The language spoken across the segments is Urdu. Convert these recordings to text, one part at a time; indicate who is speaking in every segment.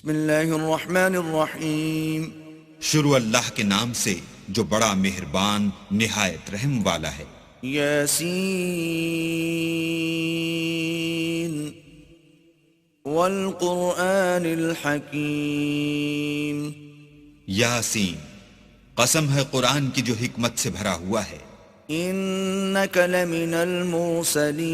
Speaker 1: بسم اللہ الرحمن الرحیم.
Speaker 2: شروع اللہ کے نام سے جو بڑا مہربان نہایت رحم والا ہے.
Speaker 1: یاسین والقرآن الحکیم.
Speaker 2: یاسین، قسم ہے قرآن کی جو حکمت سے بھرا ہوا ہے.
Speaker 1: انک لمن المرسلین.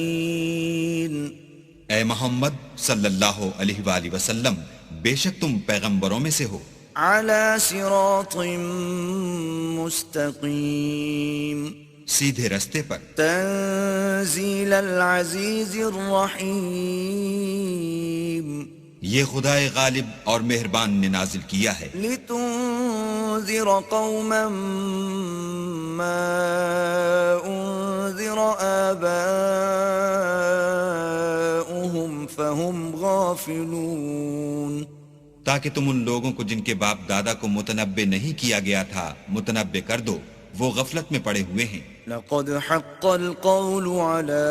Speaker 2: اے محمد صلی اللہ علیہ وآلہ وسلم، بے شک تم پیغمبروں میں سے ہو.
Speaker 1: علی صراط مستقیم.
Speaker 2: سیدھے رستے پر.
Speaker 1: تنزیل العزیز الرحیم.
Speaker 2: یہ خدائے غالب اور مہربان نے نازل کیا ہے.
Speaker 1: لتنذر قوما ما انذر آباؤهم فهم غافلون.
Speaker 2: تاکہ تم ان لوگوں کو جن کے باپ دادا کو متنبع نہیں کیا گیا تھا متنبع کر دو، وہ غفلت میں پڑے ہوئے ہیں.
Speaker 1: لقد حق القول على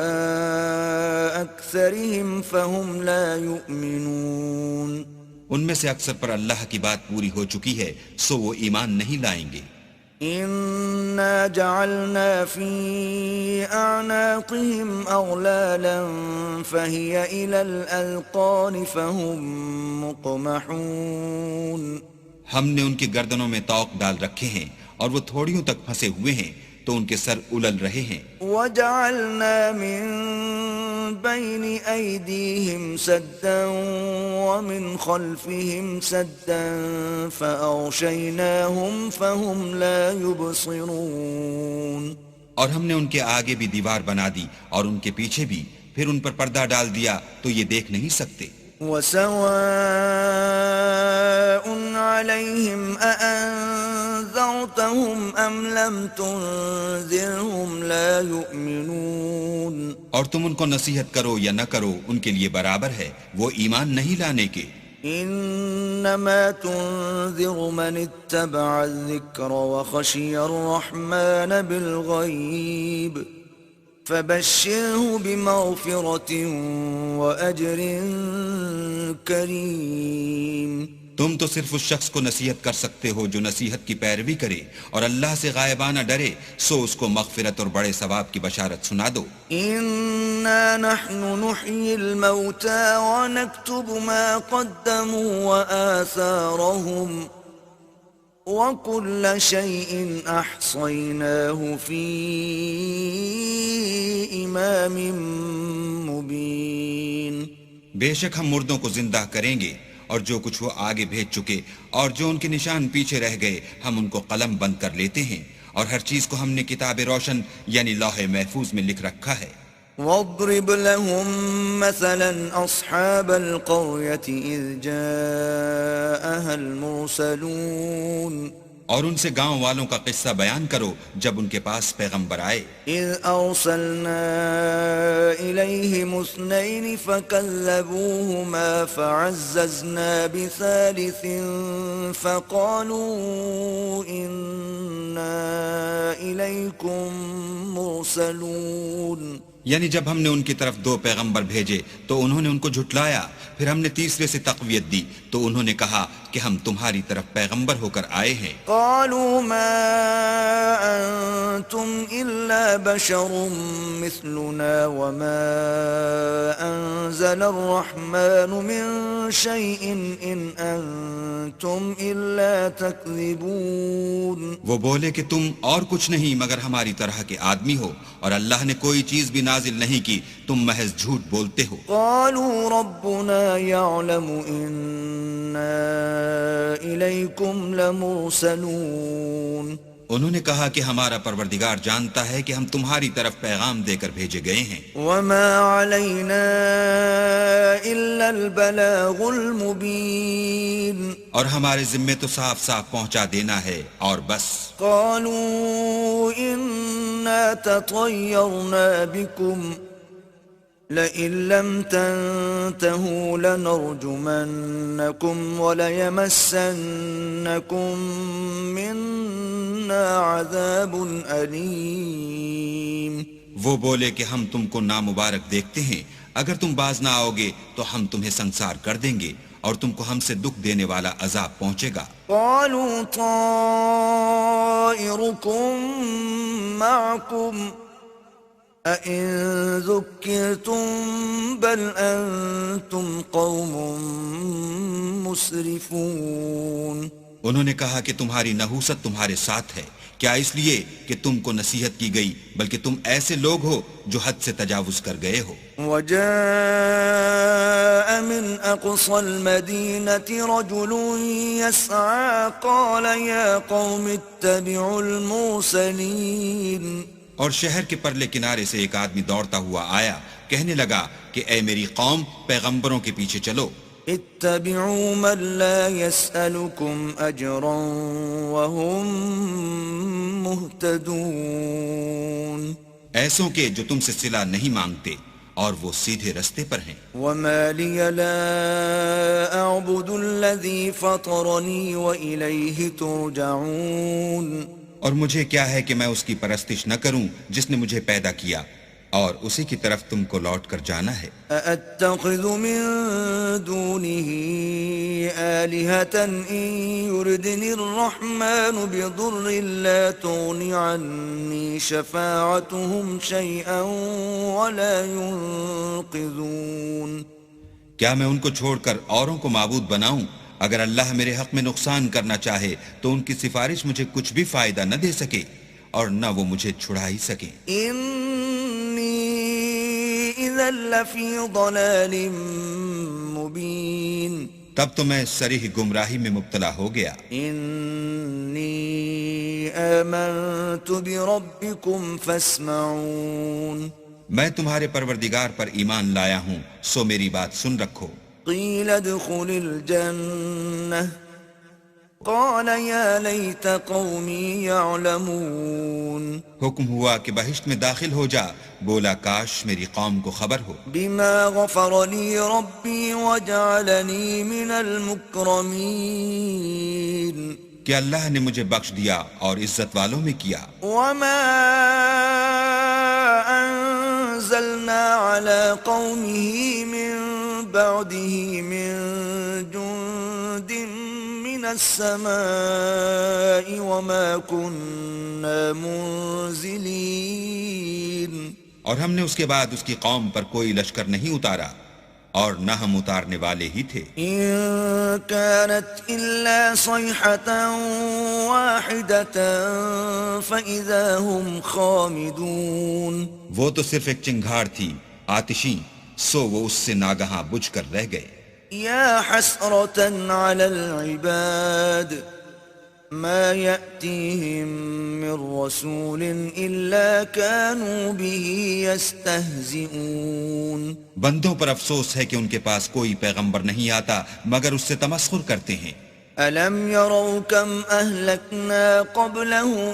Speaker 1: أكثرهم فهم لا يؤمنون.
Speaker 2: ان میں سے اکثر پر اللہ کی بات پوری ہو چکی ہے سو وہ ایمان نہیں لائیں گے.
Speaker 1: إنا جعلنا في أعناقهم أغلالا فهي إلى الأذقان فهم مقمحون.
Speaker 2: ہم نے ان کی گردنوں میں طوق ڈال رکھے ہیں اور وہ تھوڑیوں تک پھنسے ہوئے ہیں تو ان کے سر الل رہے ہیں.
Speaker 1: وجعلنا من بين أيديهم سدا ومن خلفهم سدا فأغشيناهم فهم لا يبصرون.
Speaker 2: اور ہم نے ان کے آگے بھی دیوار بنا دی اور ان کے پیچھے بھی، پھر ان پر پردہ ڈال دیا تو یہ دیکھ نہیں سکتے.
Speaker 1: وسواء عليهم أأنذرتهم أم لم تنذرهم لا يؤمنون.
Speaker 2: اور تم ان کو نصیحت کرو یا نہ کرو ان کے لیے برابر ہے، وہ ایمان نہیں لانے کے.
Speaker 1: انما تنذر من اتبع الذکر وخشی الرحمن بالغیب فبشره بمغفرة وأجر کریم.
Speaker 2: تم تو صرف اس شخص کو نصیحت کر سکتے ہو جو نصیحت کی پیروی کرے اور اللہ سے غائبانہ ڈرے، سو اس کو مغفرت اور بڑے ثواب کی بشارت سنا دو.
Speaker 1: انا نحن نحيي الموتى ونكتب ما قدموا وآثارهم وكل شيء أحصيناه في إمام مبين.
Speaker 2: بے شک ہم مردوں کو زندہ کریں گے اور جو کچھ وہ آگے بھیج چکے اور جو ان کے نشان پیچھے رہ گئے ہم ان کو قلم بند کر لیتے ہیں، اور ہر چیز کو ہم نے کتاب روشن یعنی لوح محفوظ میں لکھ رکھا ہے.
Speaker 1: واضرب لهم مثلا أصحاب القرية إذ جاءها المرسلون.
Speaker 2: اور ان سے گاؤں والوں کا قصہ بیان کرو جب ان کے پاس پیغمبر آئے.
Speaker 1: إذ أرسلنا إليهم اثنين فكذبوهما فعززنا بثالث فقالوا إنا إليكم مرسلون.
Speaker 2: یعنی جب ہم نے ان کی طرف دو پیغمبر بھیجے تو انہوں نے ان کو جھٹلایا، پھر ہم نے تیسرے سے تقویت دی تو انہوں نے کہا کہ ہم تمہاری طرف پیغمبر ہو کر آئے ہیں.
Speaker 1: قالوا ما أنتم إلا بشر مثلنا وما أنزل الرحمن من شيء إن أنتم إلا تكذبون.
Speaker 2: وہ بولے کہ تم اور کچھ نہیں مگر ہماری طرح کے آدمی ہو اور اللہ نے کوئی چیز بھی نازل نہیں کی، تم محض جھوٹ بولتے ہو.
Speaker 1: قالوا ربنا يعلم إنا إليكم لمرسلون.
Speaker 2: انہوں نے کہا کہ ہمارا پروردگار جانتا ہے کہ ہم تمہاری طرف پیغام دے کر بھیجے گئے ہیں.
Speaker 1: وما علينا إلا البلاغ المبين.
Speaker 2: اور ہمارے ذمے تو صاف صاف پہنچا دینا ہے اور بس.
Speaker 1: قالوا إنا تطيرنا بكم لئن لم تنتهوا لنرجمنكم وليمسنكم منا عذاب أليم.
Speaker 2: وہ بولے کہ ہم تم کو نامبارک دیکھتے ہیں، اگر تم باز نہ آؤ گے تو ہم تمہیں سنسار کر دیں گے اور تم کو ہم سے دکھ دینے والا عذاب پہنچے گا۔
Speaker 1: قالوا طائركم معكم أئن ذكرتم بل أنتم قوم مسرفون۔
Speaker 2: انہوں نے کہا کہ تمہاری نحوست تمہارے ساتھ ہے، کیا اس لیے کہ تم کو نصیحت کی گئی، بلکہ تم ایسے لوگ ہو جو حد سے تجاوز کر گئے ہو۔
Speaker 1: وجاء من أقصى المدينة رجل يسعى قال يا قوم اتبعوا المرسلين۔
Speaker 2: اور شہر کے پرلے کنارے سے ایک آدمی دوڑتا ہوا آیا، کہنے لگا کہ اے میری قوم، پیغمبروں کے پیچھے چلو۔
Speaker 1: اتبعوا من لا يسألكم أجرا وهم مهتدون۔
Speaker 2: ایسوں کے جو تم سے صلہ نہیں مانگتے اور وہ سیدھے رستے پر ہیں۔
Speaker 1: وما لي لا أعبد الذي فطرني وإليه ترجعون۔
Speaker 2: اور مجھے کیا ہے کہ میں اس کی پرستش نہ کروں جس نے مجھے پیدا کیا، اور اسی کی طرف تم کو لوٹ کر جانا ہے۔
Speaker 1: أأتخذ من دونه آلهة إن يردني الرحمن بضر لا تغن عني شفاعتهم شيئا ولا ينقذون۔
Speaker 2: کیا میں ان کو چھوڑ کر اوروں کو معبود بناؤں؟ اگر اللہ میرے حق میں نقصان کرنا چاہے تو ان کی سفارش مجھے کچھ بھی فائدہ نہ دے سکے اور نہ وہ مجھے چھڑا ہی سکیں۔
Speaker 1: إذا لفي ضلال مبين۔
Speaker 2: تب تو میں صریح گمراہی میں مبتلا ہو گیا۔
Speaker 1: إني آمنت بربكم فاسمعون۔
Speaker 2: میں تمہارے پروردگار پر ایمان لایا ہوں، سو میری بات سن رکھو۔
Speaker 1: قيل ادخل الجنة قال يا ليت قومي يعلمون۔
Speaker 2: حکم ہوا کہ بہشت میں داخل ہو جا، بولا کاش میری قوم کو خبر ہو۔
Speaker 1: بما غفر لي ربي وجعلني من المكرمين۔
Speaker 2: کہ اللہ نے مجھے بخش دیا اور عزت والوں میں کیا۔
Speaker 1: وما أنزلنا على قومه من بعده من جند من السماء وما كنا منزلين۔
Speaker 2: اور ہم نے اس کے بعد اس کی قوم پر کوئی لشکر نہیں اتارا اور نہ ہم اتارنے والے ہی تھے۔
Speaker 1: إن كانت إلا صيحة واحدة فإذا هم خامدون۔
Speaker 2: وہ تو صرف ایک چنگھاڑ تھی آتشی، سو وہ اس سے ناگہاں بجھ کر رہ گئے۔
Speaker 1: يا حسرة على العباد ما يأتيهم من رسول إلا كانوا به يستهزئون۔
Speaker 2: بندوں پر افسوس ہے کہ ان کے پاس کوئی پیغمبر نہیں آتا مگر اس سے تمسخر کرتے ہیں۔
Speaker 1: ألم يروا كم أهلكنا قبلهم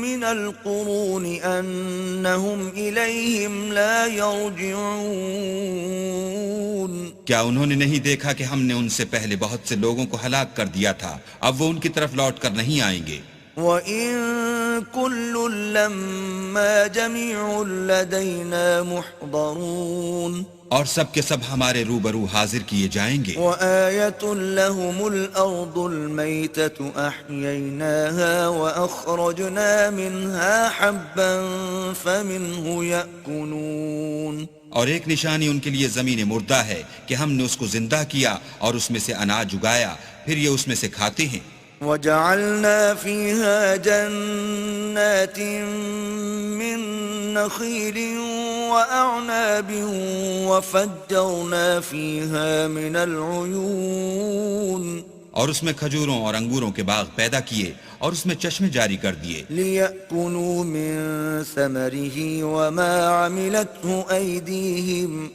Speaker 1: من القرون أنهم إليهم لا يرجعون۔
Speaker 2: کیا انہوں نے نہیں دیکھا کہ ہم نے ان سے پہلے بہت سے لوگوں کو ہلاک کر دیا تھا، اب وہ ان کی طرف لوٹ کر نہیں آئیں گے۔
Speaker 1: وَإِن كُلٌّ لَّمَّا جَمِيعٌ لَّدَيْنَا مُحْضَرُونَ۔
Speaker 2: اور سب کے سب ہمارے روبرو حاضر کیے جائیں گے۔
Speaker 1: وَآيَةٌ لَّهُمُ الْأَرْضُ الْمَيْتَةُ أَحْيَيْنَاهَا وَأَخْرَجْنَا مِنْهَا حَبًّا فَمِنْهُ يَأْكُلُونَ۔
Speaker 2: اور ایک نشانی ان کے لیے زمین مردہ ہے کہ ہم نے اس کو زندہ کیا اور اس میں سے اناج اگایا، پھر یہ اس میں سے کھاتے ہیں۔
Speaker 1: وَجَعَلْنَا فِيهَا جَنَّاتٍ مِّن نَّخِيلٍ وَأَعْنَابٍ وَفَجَّرْنَا فِيهَا مِنَ الْعُيُونِ۔
Speaker 2: اور اس میں کھجوروں اور انگوروں کے باغ پیدا کیے اور اس میں چشمے جاری کر دیے۔
Speaker 1: لِيَأْكُلُوا مِن ثَمَرِهِ وَمَا عَمِلَتْهُ أَيْدِيهِمْ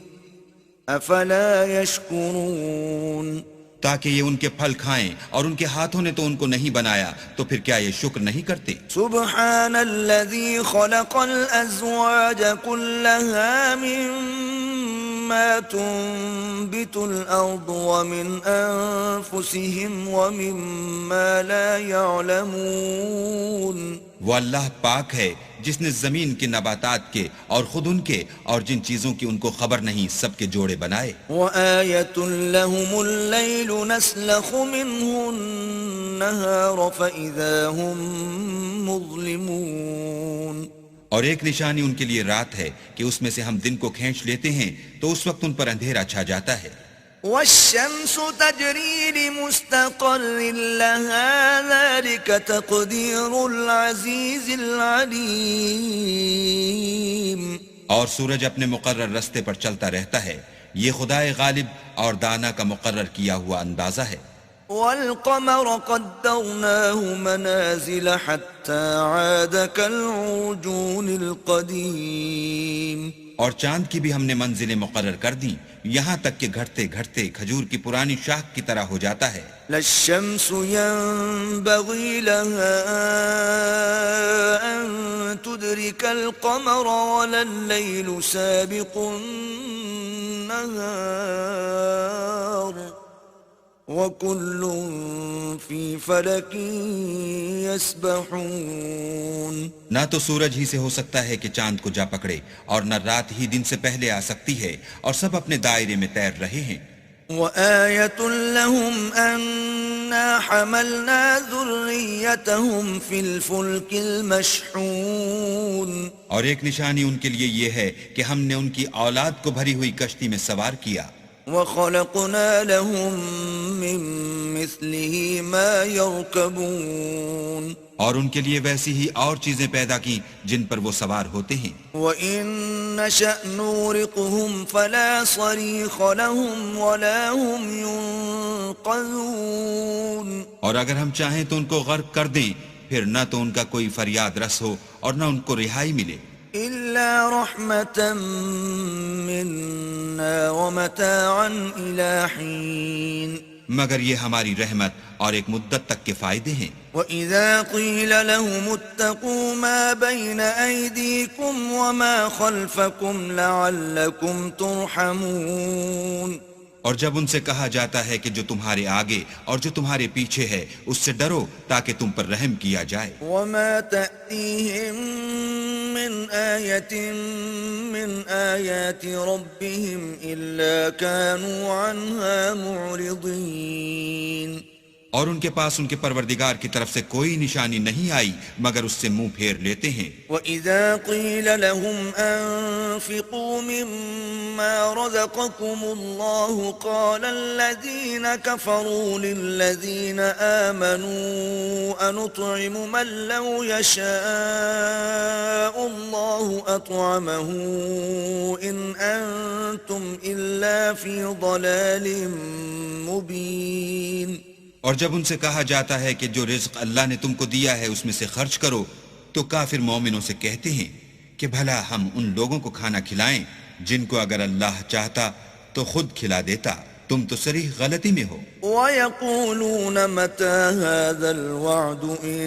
Speaker 1: أَفَلَا يَشْكُرُونَ۔
Speaker 2: تاکہ یہ ان کے پھل کھائیں، اور ان کے ہاتھوں نے تو ان کو نہیں بنایا، تو پھر کیا یہ شکر نہیں کرتے؟
Speaker 1: سبحان الذي خلق الأزواج كلها مما تنبت الأرض ومن أنفسهم ومما لا يعلمون۔
Speaker 2: وہ اللہ پاک ہے جس نے زمین کے نباتات کے اور خود ان کے اور جن چیزوں کی ان کو خبر نہیں سب کے جوڑے بنائے.
Speaker 1: وَآيَةٌ لَهُمُ اللَّيْلُ نَسْلَخُ مِنْهُ النَّهَارَ فَإِذَا هُمْ مُظْلِمُونَ.
Speaker 2: اور ایک نشانی ان کے لیے رات ہے کہ اس میں سے ہم دن کو کھینچ لیتے ہیں تو اس وقت ان پر اندھیرا چھا جاتا ہے.
Speaker 1: وَالشَّمْسُ تَجْرِي لِمُسْتَقَرٍّ لَهَا ذَلِكَ تَقْدِيرُ الْعَزِيزِ الْعَلِيمِ.
Speaker 2: اور سورج اپنے مقرر رستے پر چلتا رہتا ہے، یہ خدائے غالب اور دانا کا مقرر کیا ہوا اندازہ ہے.
Speaker 1: وَالْقَمَرَ قَدَّرْنَاهُ مَنَازِلَ حَتَّى عَادَ كَالْعُرْجُونِ الْقَدِيمِ.
Speaker 2: اور چاند کی بھی ہم نے منزلیں مقرر کر دیں یہاں تک کہ گھٹتے گھٹتے کھجور کی پرانی شاخ کی طرح ہو جاتا ہے.
Speaker 1: لا الشمس ينبغي لها أن تدرك القمر ولا الليل سابق النهار وكل في فلك يسبحون.
Speaker 2: نہ تو سورج ہی سے ہو سکتا ہے کہ چاند کو جا پکڑے اور نہ رات ہی دن سے پہلے آ سکتی ہے اور سب اپنے دائرے میں تیر رہے ہیں.
Speaker 1: وَآيَةٌ لَهُمْ أَنَّا حَمَلْنَا ذُرِّيَّتَهُمْ فِي الْفُلْكِ الْمَشْحُونِ.
Speaker 2: اور ایک نشانی ان کے لیے یہ ہے کہ ہم نے ان کی اولاد کو بھری ہوئی کشتی میں سوار کیا.
Speaker 1: وَخَلَقْنَا لَهُم مِّن مِّثْلِهِ مَا يَرْكَبُونَ.
Speaker 2: اور ان کے لیے ویسی ہی اور چیزیں پیدا کی جن پر وہ سوار ہوتے ہیں.
Speaker 1: وَإِن نَّشَأْ نُغْرِقْهُمْ فَلَا صَرِيخَ لَهُمْ وَلَا هُمْ يُنقَذُونَ.
Speaker 2: اور اگر ہم چاہیں تو ان کو غرق کر دیں پھر نہ تو ان کا کوئی فریاد رس ہو اور نہ ان کو رہائی ملے.
Speaker 1: إِلَّا رَحْمَةً مِّنَّا وَمَتَاعًا إِلَىٰ حِينٍ.
Speaker 2: مگر یہ ہماری رحمت اور ایک مدت تک کے فائدے ہیں.
Speaker 1: وَإِذَا قِيلَ لَهُمُ اتَّقُوا مَا بَيْنَ أَيْدِيكُمْ وَمَا خَلْفَكُمْ لَعَلَّكُمْ تُرْحَمُونَ.
Speaker 2: اور جب ان سے کہا جاتا ہے کہ جو تمہارے آگے اور جو تمہارے پیچھے ہے اس سے ڈرو تاکہ تم پر رحم کیا جائے.
Speaker 1: وَمَا تَأْتِيهِم مِّنْ آيَةٍ مِّنْ آيَاتِ رَبِّهِمْ إِلَّا كَانُوا عَنْهَا مُعْرِضِينَ.
Speaker 2: اور ان کے پاس ان کے پروردگار کی طرف سے کوئی نشانی نہیں آئی مگر اس سے منہ پھیر لیتے ہیں.
Speaker 1: وَإِذَا قِيلَ لَهُمْ أَنفِقُوا مِمَّا رَزَقَكُمُ اللَّهُ قَالَ الَّذِينَ كَفَرُوا لِلَّذِينَ آمَنُوا أَنُطْعِمُ مَن لَّوْ يَشَاءُ اللَّهُ أَطْعَمَهُ إِنْ أَنتُمْ إِلَّا فِي ضَلَالٍ مُّبِينٍ.
Speaker 2: اور جب ان سے کہا جاتا ہے کہ جو رزق اللہ نے تم کو دیا ہے اس میں سے خرچ کرو تو کافر مومنوں سے کہتے ہیں کہ بھلا ہم ان لوگوں کو کھانا کھلائیں جن کو اگر اللہ چاہتا تو خود کھلا دیتا. تم تو صریح غلطی میں ہو.
Speaker 1: وَيَقُولُونَ مَتَى هَذَا الْوَعْدُ إِن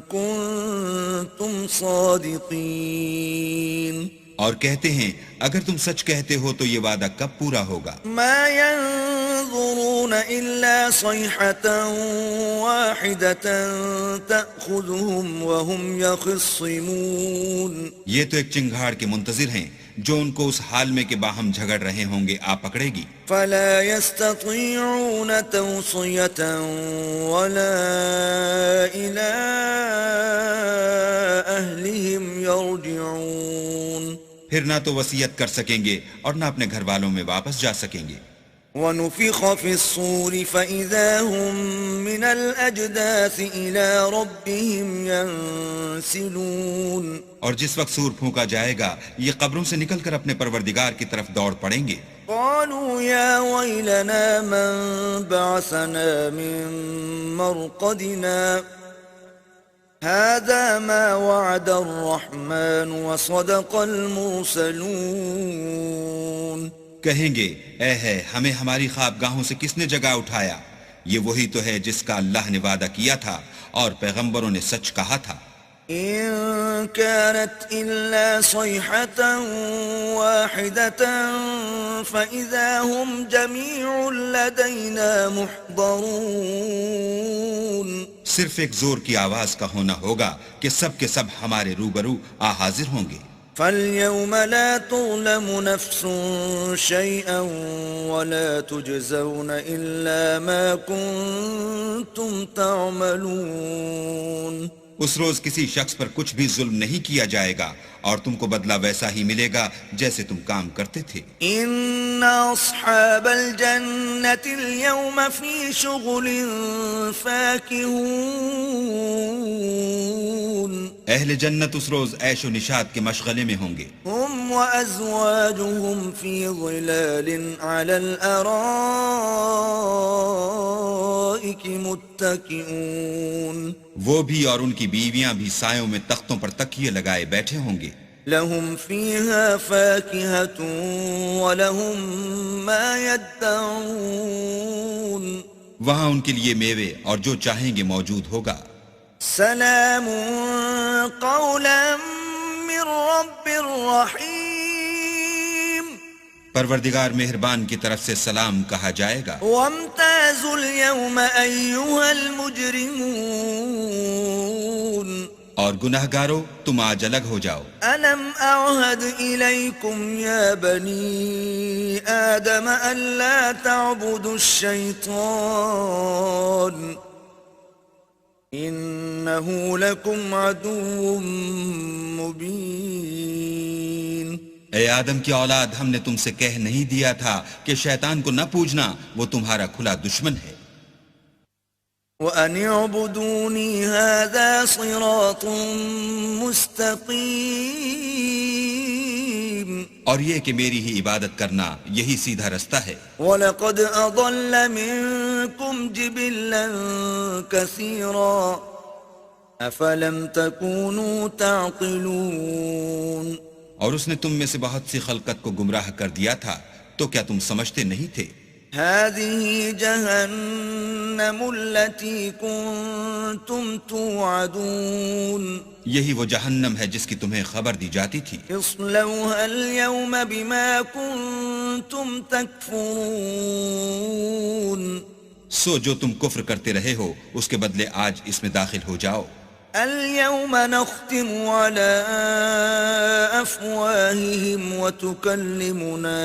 Speaker 1: كُنتُمْ صَادِقِينَ.
Speaker 2: اور کہتے ہیں اگر تم سچ کہتے ہو تو یہ وعدہ کب پورا ہوگا.
Speaker 1: ما ينظرون إلا صيحة واحدة تأخذهم وهم يخصمون.
Speaker 2: یہ تو ایک چنگھاڑ کے منتظر ہیں جو ان کو اس حال میں کہ باہم جھگڑ رہے ہوں گے آ پکڑے گی.
Speaker 1: فلا يستطيعون توصية ولا إلى أهلهم يرجعون.
Speaker 2: پھر نہ تو وصیت کر سکیں گے اور نہ اپنے گھر والوں میں واپس جا سکیں گے.
Speaker 1: وَنُفِخَ فِي الصُّورِ فَإِذَا هُم مِّنَ الْأَجْدَاثِ إِلَىٰ رَبِّهِمْ يَنسِلُونَ.
Speaker 2: اور جس وقت سور پھونکا جائے گا یہ قبروں سے نکل کر اپنے پروردگار کی طرف دوڑ پڑیں گے.
Speaker 1: قالوا يا ويلنا من بعثنا من مرقدنا هذا ما وعد الرحمن وصدق المرسلون.
Speaker 2: کہیں گے اے ہے ہمیں ہماری خوابگاہوں سے کس نے جگا اٹھایا، یہ وہی تو ہے جس کا اللہ نے وعدہ کیا تھا اور پیغمبروں نے سچ کہا تھا.
Speaker 1: إن كانت إلا صيحة واحدة فإذا هم جميع لدينا محضرون.
Speaker 2: صرف ایک زور کی آواز کا ہونا ہوگا کہ سب کے سب ہمارے روبرو حاضر ہوں گے.
Speaker 1: فَالْيَوْمَ لَا تُظْلَمُ نَفْسٌ شَيْئًا وَلَا تُجْزَوْنَ إِلَّا مَا كُنتُمْ تَعْمَلُونَ.
Speaker 2: اس روز کسی شخص پر کچھ بھی ظلم نہیں کیا جائے گا اور تم کو بدلہ ویسا ہی ملے گا جیسے تم کام کرتے تھے.
Speaker 1: إِنَّ أَصْحَابَ الْجَنَّةِ الْيَوْمَ فِي شُغُلٍ فَاكِهُونَ.
Speaker 2: اہل جنت اس روز عیش و نشاط کے مشغلے میں ہوں گے.
Speaker 1: هم وأزواجهم في ظلال على الأرائك متكئون.
Speaker 2: وہ بھی اور ان کی بیویاں بھی سایوں میں تختوں پر تکیے لگائے بیٹھے ہوں گے.
Speaker 1: لهم فيها فاكهة ولهم ما يدعون.
Speaker 2: وہاں ان کے لیے میوے اور جو چاہیں گے موجود ہوگا.
Speaker 1: سلام قولا من رب رحیم.
Speaker 2: پروردگار مہربان کی طرف سے سلام کہا جائے گا.
Speaker 1: وامتازوا اليوم أيها المجرمون.
Speaker 2: اور گناہگارو تم آج الگ ہو جاؤ.
Speaker 1: ألم أعهد إليكم يا بني آدم ألا تعبدوا الشيطان إنه لكم عدو مبين.
Speaker 2: اے آدم کی اولاد، ہم نے تم سے کہہ نہیں دیا تھا کہ شیطان کو نہ پوجنا، وہ تمہارا کھلا دشمن ہے.
Speaker 1: وَأَنِ اعْبُدُونِي هَذَا صِرَاطٌ مُسْتَقِيمٌ.
Speaker 2: اور یہ کہ میری ہی عبادت کرنا یہی سیدھا رستہ ہے.
Speaker 1: وَلَقَدْ أَضَلَّ مِنكُمْ جِبِلًّا كَثِيرًا أَفَلَمْ تَكُونُوا تَعْقِلُونَ.
Speaker 2: اور اس نے تم میں سے بہت سی خلقت کو گمراہ کر دیا تھا، تو کیا تم سمجھتے نہیں تھے؟
Speaker 1: هذه جهنم التي كنتم توعدون.
Speaker 2: یہی وہ جہنم ہے جس کی تمہیں خبر دی جاتی تھی.
Speaker 1: اصلوها اليوم بما كنتم تكفرون.
Speaker 2: سو جو تم کفر کرتے رہے ہو اس کے بدلے آج اس میں داخل ہو جاؤ.
Speaker 1: اليوم نختم على أفواههم وتكلمنا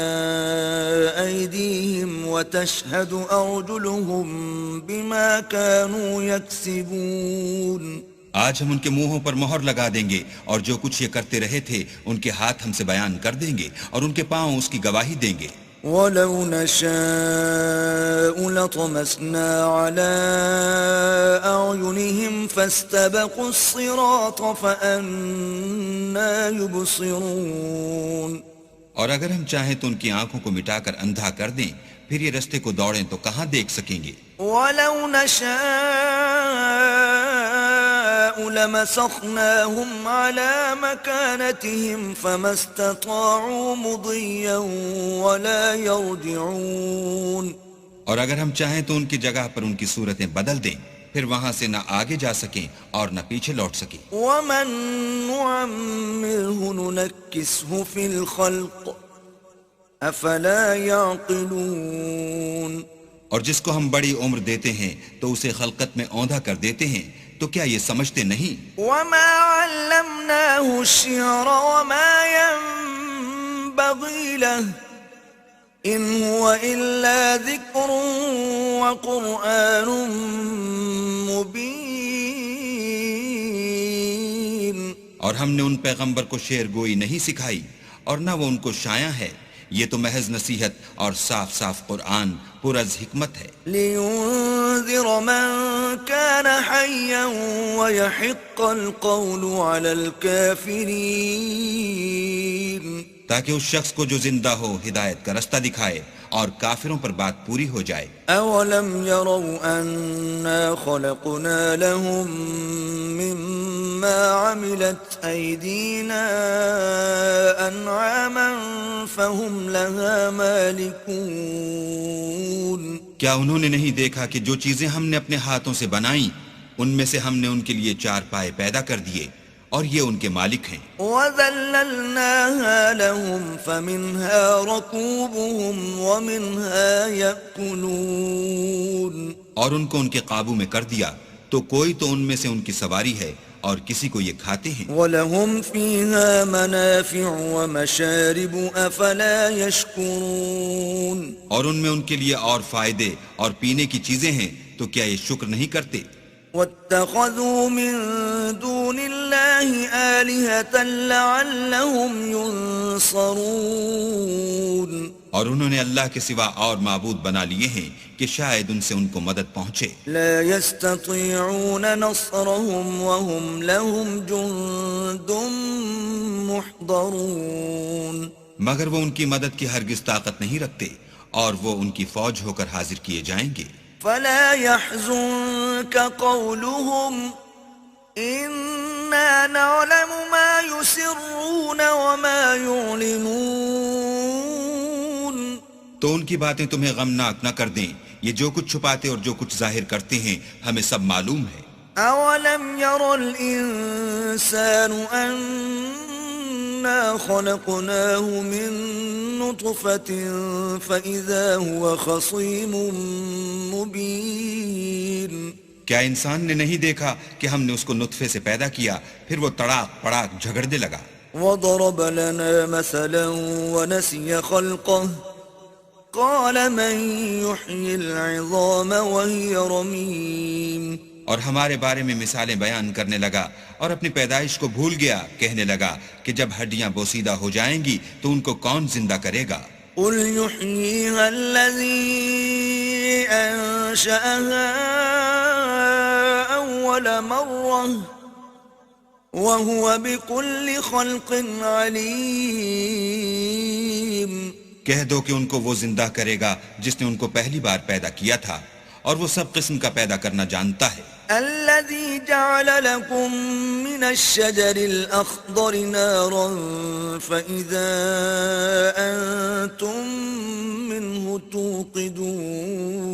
Speaker 1: أيديهم وتشهد أرجلهم بما كانوا يكسبون.
Speaker 2: آج ہم ان کے منہوں پر مہر لگا دیں گے اور جو کچھ یہ کرتے رہے تھے ان کے ہاتھ ہم سے بیان کر دیں گے اور ان کے پاؤں اس کی گواہی دیں گے.
Speaker 1: وَلَوْ نَشَاءُ لَطَمَسْنَا عَلَىٰ أَعْيُنِهِمْ فَاسْتَبَقُوا الصِّرَاطَ فَأَنَّىٰ يُبْصِرُونَ.
Speaker 2: اور اگر ہم چاہیں تو ان کی آنکھوں کو مٹا کر اندھا کر دیں، پھر یہ رستے کو دوڑیں تو کہاں دیکھ سکیں گے.
Speaker 1: وَلَوْ نَشَاءُ لَمَسَخْنَاهُمْ عَلَىٰ مَكَانَتِهِمْ فَمَا اسْتَطَاعُوا مُضِيًّا وَلَا يَرْجِعُونَ. اور
Speaker 2: اگر ہم چاہیں تو ان کی جگہ پر ان کی صورتیں بدل دیں، پھر وہاں سے نہ آگے جا سکیں اور نہ پیچھے لوٹ سکیں.
Speaker 1: وَمَن نُعَمِّرْهُ نُنَكِّسْهُ فِي الْخَلْقِ أَفَلَا يَعْقِلُونَ.
Speaker 2: اور جس کو ہم بڑی عمر دیتے ہیں تو اسے خلقت میں اوندھا کر دیتے ہیں، تو کیا یہ سمجھتے نہیں؟
Speaker 1: وَمَا عَلَّمْنَاهُ الشِّعْرَ وَمَا يَنبَغِي لَهُ إِنْ هُوَ إِلَّا ذِكْرٌ وَقُرْآنٌ مُبِينٌ.
Speaker 2: اور ہم نے ان پیغمبر کو شعر گوئی نہیں سکھائی اور نہ وہ ان کو شایع ہے، یہ تو محض نصیحت اور صاف صاف قرآن پرز حکمت ہے.
Speaker 1: لِيُنذِرَ مَن كَانَ حَيًّا وَيَحِقَّ الْقَوْلُ عَلَى الْكَافِرِينَ.
Speaker 2: تاکہ اس شخص کو جو زندہ ہو ہدایت کا رستہ دکھائے اور کافروں پر بات پوری ہو جائے.
Speaker 1: أَوَلَمْ يَرَوْا أَنَّا خَلَقْنَا لَهُم مِّمَّا عَمِلَتْ أَيْدِينَا أَنْعَامًا فَهُمْ لَهَا مَالِكُونَ.
Speaker 2: کیا انہوں نے نہیں دیکھا کہ جو چیزیں ہم نے اپنے ہاتھوں سے بنائیں ان میں سے ہم نے ان کے لیے چار پائے پیدا کر دیے اور یہ ان کے مالک ہیں.
Speaker 1: وَذَلَّلْنَاهَا لَهُمْ فَمِنْهَا رَكُوبُهُمْ وَمِنْهَا يَأْكُلُونَ.
Speaker 2: اور ان کو ان کے قابو میں کر دیا، تو کوئی تو ان میں سے ان کی سواری ہے اور کسی کو یہ کھاتے ہیں.
Speaker 1: وَلَهُمْ فِيهَا مَنَافِعُ وَمَشَارِبُ أَفَلَا يَشْكُرُونَ
Speaker 2: اور ان میں ان کے لیے اور فائدے اور پینے کی چیزیں ہیں تو کیا یہ شکر نہیں کرتے؟
Speaker 1: وَاتَّخَذُوا مِن دُونِ اللَّهِ آلِهَةً لَعَلَّهُمْ يُنصَرُونَ
Speaker 2: اور انہوں نے اللہ کے سوا اور معبود بنا لیے ہیں کہ شاید ان سے ان کو مدد پہنچے.
Speaker 1: لا يستطيعون نصرهم وهم لهم جند محضرون
Speaker 2: مگر وہ ان کی مدد کی ہرگز طاقت نہیں رکھتے اور وہ ان کی فوج ہو کر حاضر کیے جائیں گے.
Speaker 1: فلا يحزنك قولهم إنا نعلم ما يسرون وما يعلنون
Speaker 2: تو ان کی باتیں تمہیں غمناک نہ کر دیں. یہ جو کچھ چھپاتے اور جو کچھ ظاہر کرتے ہیں ہمیں سب معلوم ہے.
Speaker 1: أولم ير الإنسان أنا خلقناه من نطفة فإذا هو خصيم مبين
Speaker 2: کیا انسان نے نہیں دیکھا کہ ہم نے اس کو نطفے سے پیدا کیا پھر وہ تڑاک پڑاک جھگڑنے لگا.
Speaker 1: وضرب لنا مثلا ونسي خلقه قال من يحيي العظام وهي رميم
Speaker 2: اور ہمارے بارے میں مثالیں بیان کرنے لگا اور اپنی پیدائش کو بھول گیا. کہنے لگا کہ جب ہڈیاں بوسیدہ ہو جائیں گی تو ان کو کون زندہ کرے گا؟
Speaker 1: قل يحييها الذي أنشأها أول مرة وهو بكل خلق عليم
Speaker 2: کہہ دو کہ ان کو وہ زندہ کرے گا جس نے ان کو پہلی بار پیدا کیا تھا اور وہ سب قسم کا پیدا کرنا جانتا ہے.
Speaker 1: الذي جعل لكم من الشجر الأخضر نارا فإذا أنتم منه توقدون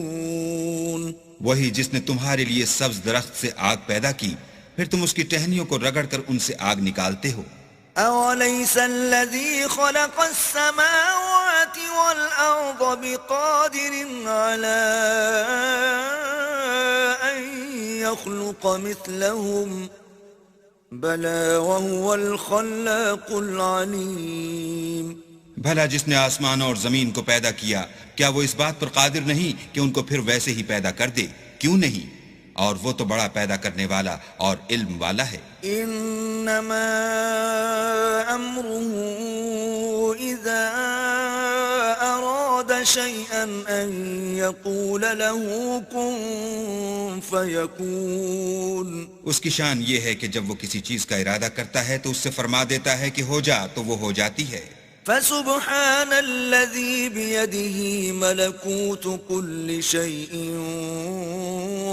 Speaker 2: وہی جس نے تمہارے لیے سبز درخت سے آگ پیدا کی پھر تم اس کی ٹہنیوں کو رگڑ کر ان سے آگ نکالتے ہو.
Speaker 1: أوليس الذي خلق السماوات والأرض بقادر على أن يخلق مثلهم بلى وهو الخلاق العليم
Speaker 2: بھلا جس نے آسمان اور زمین کو پیدا کیا کیا وہ اس بات پر قادر نہیں کہ ان کو پھر ویسے ہی پیدا کر دے؟ کیوں نہیں؟ اور وہ تو بڑا پیدا کرنے والا اور علم والا ہے.
Speaker 1: انما امره اذا اراد شيئا ان يقول له كن فيكون
Speaker 2: اس کی شان یہ ہے کہ جب وہ کسی چیز کا ارادہ کرتا ہے تو اس سے فرما دیتا ہے کہ ہو جا تو وہ ہو جاتی ہے.
Speaker 1: فسبحان الذي بيده ملكوت كل شيء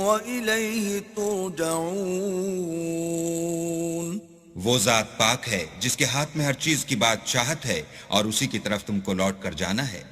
Speaker 1: وإليه ترجعون
Speaker 2: وہ ذات پاک ہے جس کے ہاتھ میں ہر چیز کی بادشاہت ہے اور اسی کی طرف تم کو لوٹ کر جانا ہے.